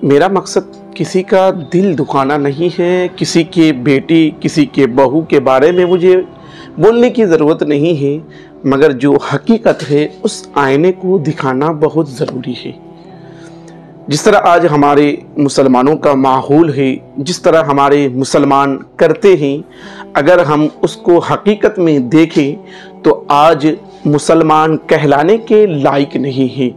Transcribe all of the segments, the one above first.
मेरा मकसद किसी का दिल दुखाना नहीं है, किसी के बेटी, किसी के बहू के बारे में मुझे बोलने की ज़रूरत नहीं है, मगर जो हकीकत है उस आईने को दिखाना बहुत ज़रूरी है। जिस तरह आज हमारे मुसलमानों का माहौल है, जिस तरह हमारे मुसलमान करते हैं, अगर हम उसको हकीकत में देखें तो आज मुसलमान कहलाने के लायक नहीं है,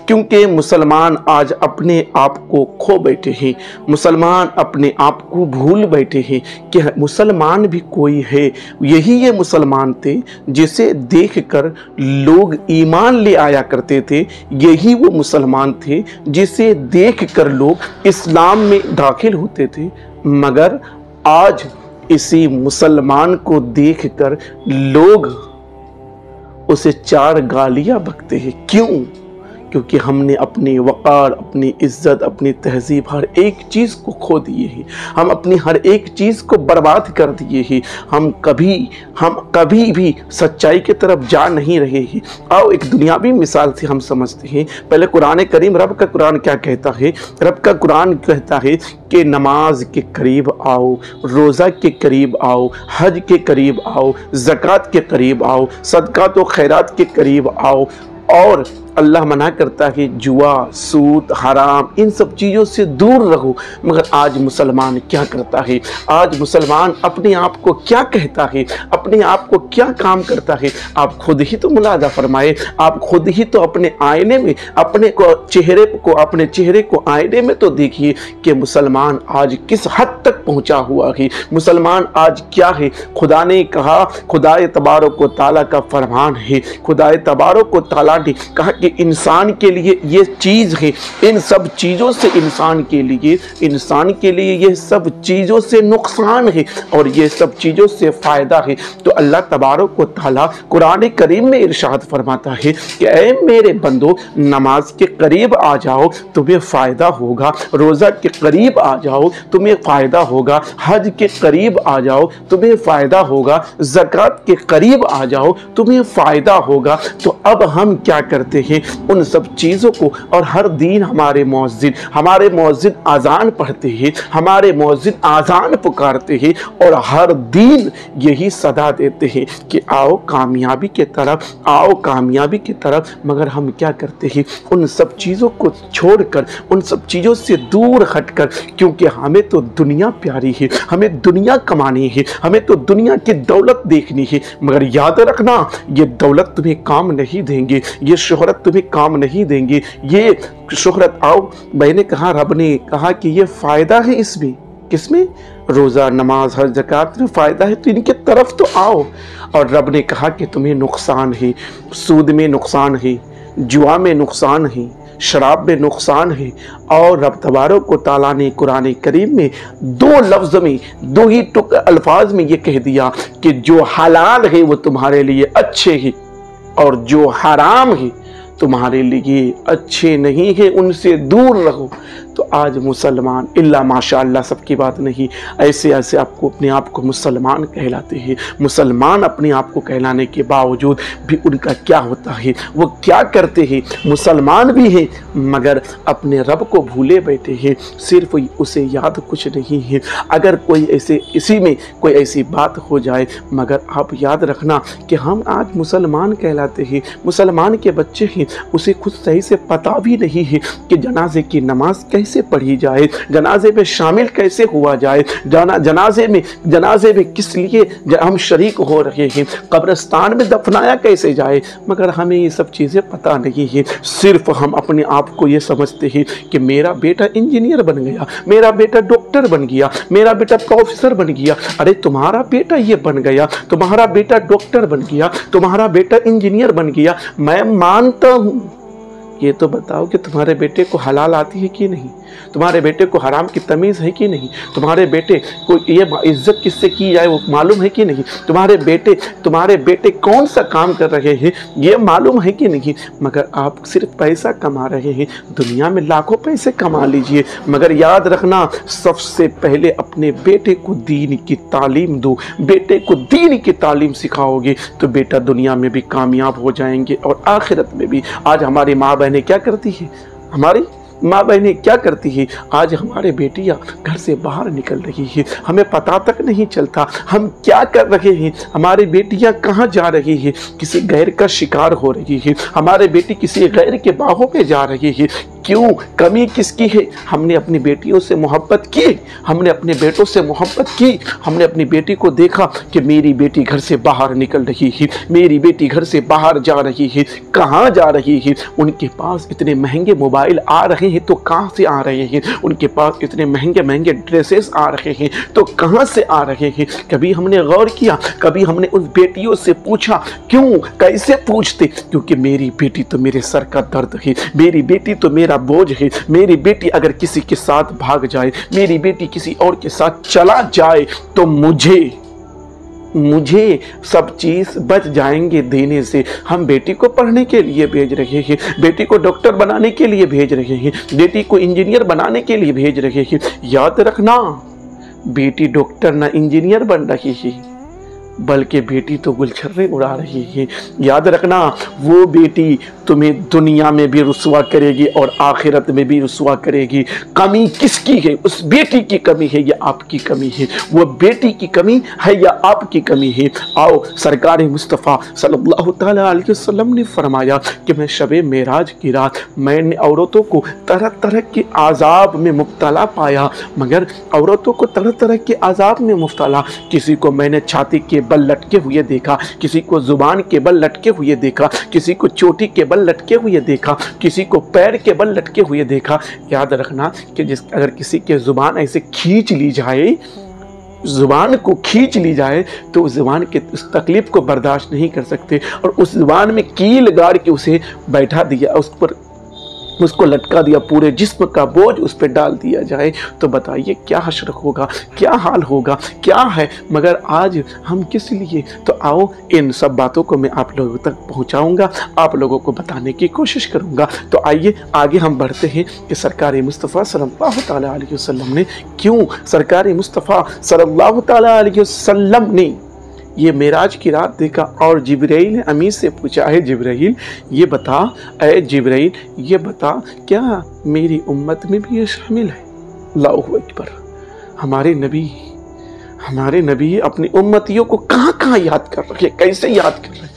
क्योंकि मुसलमान आज अपने आप को खो बैठे हैं। मुसलमान अपने आप को भूल बैठे हैं कि मुसलमान भी कोई है। यही ये मुसलमान थे जिसे देखकर लोग ईमान ले आया करते थे, यही वो मुसलमान थे जिसे देखकर लोग इस्लाम में दाखिल होते थे। मगर आज इसी मुसलमान को देखकर लोग उसे चार गालियां बकते हैं। क्यों? क्योंकि हमने अपनी वक़ार, अपनी इज़्ज़त, अपनी तहज़ीब, हर एक चीज़ को खो दिए हैं। हम अपनी हर एक चीज़ को बर्बाद कर दिए हैं। हम कभी भी सच्चाई की तरफ जा नहीं रहे हैं। आओ एक दुनियावी मिसाल से हम समझते हैं। पहले कुरान करीम, रब का कुरान क्या कहता है? रब का कुरान कहता है कि नमाज के करीब आओ, रोज़ा के करीब आओ, हज के करीब आओ, ज़कात के करीब आओ, सदक़ात व खैरात के करीब आओ। और अल्लाह मना करता है जुआ, सूद, हराम, इन सब चीज़ों से दूर रहो। मगर आज मुसलमान क्या करता है? आज मुसलमान अपने आप को क्या कहता है? अपने आप को क्या काम करता है? आप खुद ही तो मुलाजा फरमाए। आप खुद ही तो अपने आईने में अपने चेहरे को आईने में तो देखिए कि मुसलमान आज किस हद तक पहुंचा हुआ है। मुसलमान आज क्या है? खुदा ने कहा, खुदाए तबारक व तआला का फरमान है, खुदाए तबारक व तआला ने कहा कि इंसान के लिए ये चीज़ है, इन सब चीज़ों से इंसान के लिए ये सब चीज़ों से नुकसान है और ये सब चीज़ों से फ़ायदा है। तो अल्लाह तबारक व तआला कुरान करीम में इरशाद फरमाता है कि ऐ मेरे बंदो, नमाज के करीब आ जाओ, तुम्हें फ़ायदा होगा। रोज़ा के करीब आ जाओ, तुम्हें फ़ायदा होगा। हज के करीब आ जाओ, तुम्हें फ़ायदा होगा। ज़कात के करीब आ जाओ, तुम्हें फ़ायदा होगा। तो अब हम क्या करते हैं? उन सब चीज़ों को, और हर दिन हमारे मौज़िन आज़ान पढ़ते हैं, हमारे मौज़िन आज़ान पुकारते हैं और हर दिन यही सदा देते हैं कि आओ कामयाबी की तरफ, आओ कामयाबी की तरफ। मगर हम क्या करते हैं? उन सब चीज़ों को छोड़कर, उन सब चीज़ों से दूर हटकर, क्योंकि हमें तो दुनिया प्यारी है, हमें दुनिया कमानी है, हमें तो दुनिया की दौलत देखनी है। मगर याद रखना, ये दौलत तुम्हें काम नहीं देंगे, ये शोहरत तुम्हें काम नहीं देंगे। ये शोहरत, आओ, मैंने कहा, रब ने कहा कि ये फ़ायदा है इसमें। किसमें? रोज़ा, नमाज, हज, ज़कात में फ़ायदा है, तो इनके तरफ तो आओ। और रब ने कहा कि तुम्हें नुकसान है, सूद में नुकसान है, जुआ में नुकसान है, शराब में नुकसान है। और रब तबारक व तआला ने कुरान करीम में दो लफ्ज़ में, दो ही अल्फाज में ये कह दिया कि जो हलाल है वो तुम्हारे लिए अच्छे हैं और जो हराम है तुम्हारे लिए अच्छे नहीं है, उनसे दूर रहो। तो आज मुसलमान, इल्ला माशाअल्लाह, सबकी बात नहीं, ऐसे आपको अपने आप को मुसलमान कहलाते हैं। मुसलमान अपने आप को कहलाने के बावजूद भी उनका क्या होता है? वो क्या करते हैं? मुसलमान भी हैं मगर अपने रब को भूले बैठे हैं, सिर्फ उसे याद कुछ नहीं है। अगर कोई इसी में कोई ऐसी बात हो जाए, मगर आप याद रखना कि हम आज मुसलमान कहलाते हैं, मुसलमान के बच्चे हैं, उसे खुद सही से पता भी नहीं है कि जनाजे की नमाज कैसे पढ़ी जाए, जनाजे में शामिल कैसे हुआ जाए, जनाजे में किस लिए हम शरीक हो रहे हैं, कब्रिस्तान में दफनाया कैसे जाए। मगर हमें ये सब चीज़ें पता नहीं है। सिर्फ हम अपने आप को ये समझते हैं कि मेरा बेटा इंजीनियर बन गया, मेरा बेटा डॉक्टर बन गया, मेरा बेटा प्रोफेसर बन गया। अरे तुम्हारा बेटा ये बन गया, तुम्हारा बेटा डॉक्टर बन गया, तुम्हारा बेटा इंजीनियर बन गया, मैं मानता हूँ। ये तो बताओ कि तुम्हारे बेटे को हलाल आती है कि नहीं, तुम्हारे बेटे को हराम की तमीज़ है कि नहीं, तुम्हारे बेटे को ये इज्जत किससे की जाए वो मालूम है कि नहीं, तुम्हारे बेटे कौन सा काम कर रहे हैं ये मालूम है कि नहीं। मगर आप सिर्फ पैसा कमा रहे हैं। दुनिया में लाखों पैसे कमा लीजिए, मगर याद रखना, सबसे पहले अपने बेटे को दीन की तालीम दो। बेटे को दीन की तालीम सिखाओगे तो बेटा दुनिया में भी कामयाब हो जाएंगे और आखिरत में भी। आज हमारी माँ बहनें क्या करती है? हमारी माँ बहनें क्या करती है, आज हमारे बेटियां घर से बाहर निकल रही है, हमें पता तक नहीं चलता हम क्या कर रहे हैं, हमारी बेटियां कहाँ जा रही है, किसी गैर का शिकार हो रही है, हमारे बेटी किसी गैर के बाहों में जा रही है। क्यों? कमी किसकी है? हमने अपनी बेटियों से मोहब्बत की, हमने अपने बेटों से मोहब्बत की, हमने अपनी बेटी को देखा कि मेरी बेटी घर से बाहर निकल रही है, मेरी बेटी घर से बाहर जा रही है। कहाँ जा रही है? उनके पास इतने महंगे मोबाइल आ रहे हैं तो कहाँ से आ रहे हैं, उनके पास इतने महंगे महंगे ड्रेसेस आ रहे हैं तो कहाँ से आ रहे हैं। कभी हमने गौर किया, कभी हमने उन बेटियों से पूछा? क्यों? कैसे पूछते? क्योंकि मेरी बेटी तो मेरे सर का दर्द है, मेरी बेटी तो मेरा बोझ है, मेरी बेटी अगर किसी के साथ भाग जाए, मेरी बेटी किसी और के साथ चला जाए तो मुझे सब चीज बच जाएंगे देने से। हम बेटी को पढ़ने के लिए भेज रहे हैं, बेटी को डॉक्टर बनाने के लिए भेज रहे हैं, बेटी को इंजीनियर बनाने के लिए भेज रहे हैं। याद रखना, बेटी डॉक्टर ना इंजीनियर बन रही है, बल्कि बेटी तो गुलछर्रे उड़ा रही है। याद रखना, वो बेटी तुम्हें दुनिया में भी रुसवा करेगी और आखिरत में भी रुसवा करेगी। कमी किसकी है? उस बेटी की कमी है या आपकी कमी है? वो बेटी की कमी है या आपकी कमी है? आओ, सरकार मुस्तफ़ा सल्लल्लाहु तआला अलैहि वसल्लम ने फरमाया कि मैं शबे मेराज की रात मैंने औरतों को तरह तरह के आज़ाब में मुब्तला पाया, मगर औरतों को तरह तरह के आज़ाब में मुब्तला, किसी को मैंने छाती के बल लटके हुए देखा, किसी को जुबान के बल लटके हुए देखा, किसी को चोटी के बल लटके हुए देखा, किसी को पैर के बल लटके हुए देखा। याद रखना कि अगर किसी के जुबान ऐसे खींच ली जाए, जुबान को खींच ली जाए तो उस जुबान के उस तकलीफ को बर्दाश्त नहीं कर सकते और उस जुबान में कील गाड़ के उसे बैठा दिया, उस पर उसको लटका दिया, पूरे जिस्म का बोझ उस पर डाल दिया जाए, तो बताइए क्या हश्र होगा, क्या हाल होगा, क्या है। मगर आज हम किस लिए? तो आओ, इन सब बातों को मैं आप लोगों तक पहुंचाऊंगा, आप लोगों को बताने की कोशिश करूंगा। तो आइए आगे हम बढ़ते हैं कि सरकार मुस्तफ़ा सल्लल्लाहु तआला अलैहि वसल्लम ने क्यों, सरकार मुस्तफ़ा सल्लल्लाहु तआला अलैहि वसल्लम ने ये मेराज की रात देखा और जिब्राइल ने अमीर से पूछा, है जिब्राइल ये बता, ऐ जिब्राइल ये बता, क्या मेरी उम्मत में भी ये शामिल है? अल्लाहु अकबर। हमारे नबी अपनी उम्मतियों को कहाँ कहाँ याद कर रहे, कैसे याद कर रहे,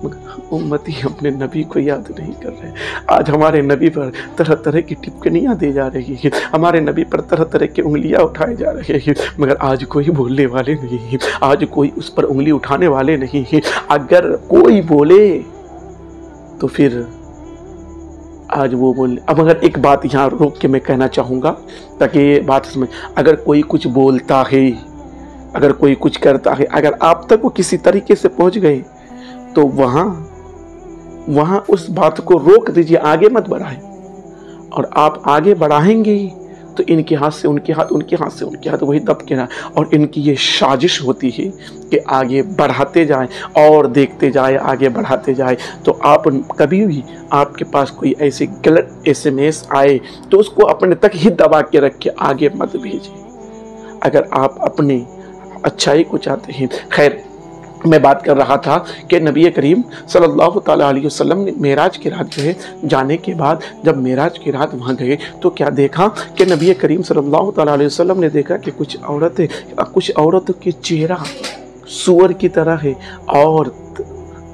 मगर उम्मती अपने नबी को याद नहीं कर रहे। आज हमारे नबी पर तरह तरह की टिप्पणियाँ दी जा रही है, हमारे नबी पर तरह तरह की उंगलियाँ उठाए जा रहे हैं, मगर आज कोई बोलने वाले नहीं है, आज कोई उस पर उंगली उठाने वाले नहीं है। अगर कोई बोले तो फिर आज वो बोले। अब अगर एक बात यहाँ रोक के मैं कहना चाहूँगा ताकि ये बात समझ, अगर कोई कुछ बोलता है, अगर कोई कुछ करता है, अगर आप तक वो किसी तरीके से पहुँच गए तो वहाँ उस बात को रोक दीजिए, आगे मत बढ़ाएं। और आप आगे बढ़ाएंगे तो इनके हाथ से उनके हाथ, उनके हाथ से उनके हाथ, वही दब के ना। और इनकी ये साजिश होती है कि आगे बढ़ाते जाएं और देखते जाए, आगे बढ़ाते जाए। तो आप कभी भी आपके पास कोई ऐसे गलत SMS आए तो उसको अपने तक ही दबा के रख के आगे मत भेजिए, अगर आप अपने अच्छाई को चाहते हैं। खैर, मैं बात कर रहा था कि नबी करीम सल्लल्लाहु तआला अलैहि वसल्लम ने मेराज की रात जो है जाने के बाद, जब मेराज की रात वहाँ गए तो क्या देखा कि नबी करीम सल्लल्लाहु तआला अलैहि वसल्लम ने देखा कि कुछ औरतों के चेहरा सूअर की तरह है और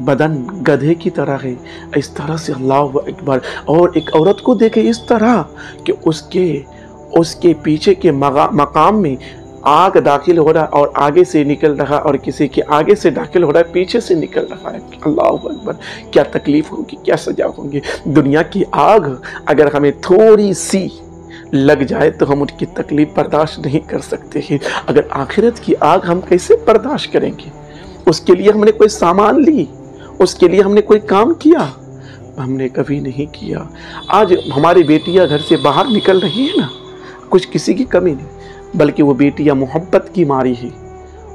बदन गधे की तरह है, इस तरह से। अल्लाहु अकबर। और एक औरत को देखे इस तरह कि उसके पीछे के मकाम में आग दाखिल हो रहा और आगे से निकल रहा, और किसी के आगे से दाखिल हो रहा है, पीछे से निकल रहा है। अल्लाहु अकबर। क्या तकलीफ होगी, क्या सजा होंगी। दुनिया की आग अगर हमें थोड़ी सी लग जाए तो हम उनकी तकलीफ बर्दाश्त नहीं कर सकते हैं, अगर आखिरत की आग हम कैसे बर्दाश्त करेंगे। उसके लिए हमने कोई सामान ली, उसके लिए हमने कोई काम किया, हमने कभी नहीं किया। आज हमारी बेटियां घर से बाहर निकल रही है ना, कुछ किसी की कमी नहीं, बल्कि वो बेटियां मोहब्बत की मारी है,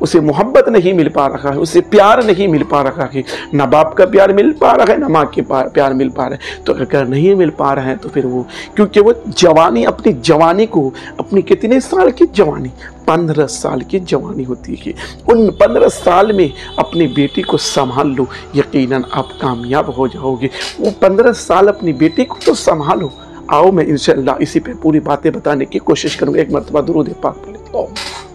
उसे मोहब्बत नहीं मिल पा रहा है, उसे प्यार नहीं मिल पा रहा है, ना बाप का प्यार मिल पा रहा है, ना माँ के प्यार मिल पा रहा है। तो अगर नहीं मिल पा रहा है तो फिर वो, क्योंकि वो जवानी, अपनी जवानी को, अपनी कितने साल की जवानी, 15 साल की जवानी होती है, उन 15 साल में अपनी बेटी को संभाल लो, यकीनन आप कामयाब हो जाओगे। वो 15 साल अपनी बेटी को तो संभालो, आओ मैं इंशाअल्लाह इसी पे पूरी बातें बताने की कोशिश करूँगा। एक मरतबा दुरूद पाक पढ़ लेता हूँ।